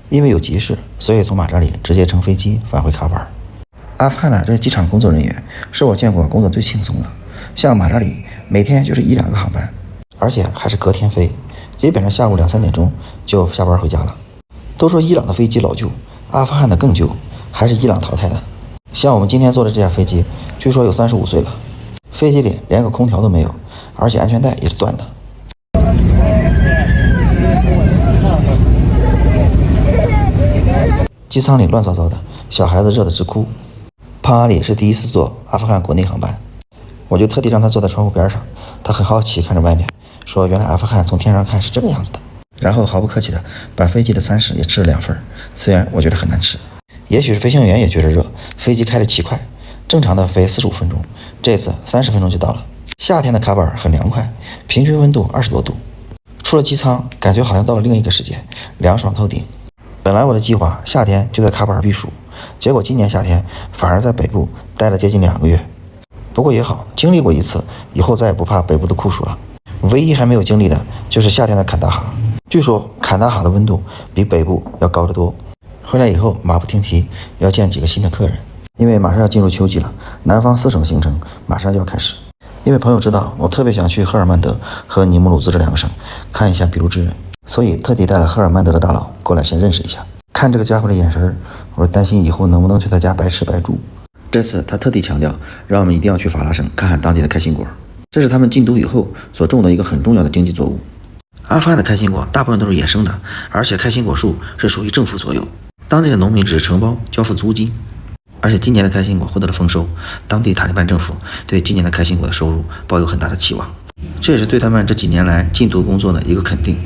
因为有急事，所以从马扎里直接乘飞机返回喀布尔。阿富汗的这些机场工作人员是我见过工作最轻松的，像马扎里每天就是1-2个航班，而且还是隔天飞，基本上下午2、3点钟就下班回家了。都说伊朗的飞机老旧，阿富汗的更旧，还是伊朗淘汰的。像我们今天坐的这架飞机，据说有35岁了，飞机里连个空调都没有，而且安全带也是断的。机舱里乱糟糟的，小孩子热得直哭。胖阿里是第一次坐阿富汗国内航班，我就特地让他坐在窗户边上，他很好奇看着外面，说原来阿富汗从天上看是这个样子的。然后毫不客气的把飞机的餐食也吃了2份，虽然我觉得很难吃。也许是飞行员也觉得热，飞机开得奇快，正常的飞45分钟，这次30分钟就到了。夏天的喀布尔很凉快，平均温度20多度。出了机舱，感觉好像到了另一个世界，凉爽透顶。本来我的计划夏天就在喀布尔避暑，结果今年夏天反而在北部待了接近2个月。不过也好，经历过一次，以后再也不怕北部的酷暑了。唯一还没有经历的就是夏天的坎大哈，据说坎大哈的温度比北部要高得多。回来以后马不停蹄要见几个新的客人，因为马上要进入秋季了，南方4省行程马上就要开始。因为朋友知道我特别想去赫尔曼德和尼姆鲁兹这2个省看一下俾路支人，所以特地带了赫尔曼德的大佬过来先认识一下。看这个家伙的眼神，我担心以后能不能去他家白吃白住。这次他特地强调让我们一定要去法拉省看看当地的开心果，这是他们进都以后所种的一个很重要的经济作物。阿富汗的开心果大部分都是野生的，而且开心果树是属于政府所有，当地的农民只是承包交付租金。而且今年的开心果获得了丰收，当地塔利班政府对今年的开心果的收入抱有很大的期望，这也是对他们这几年来禁毒工作的一个肯定。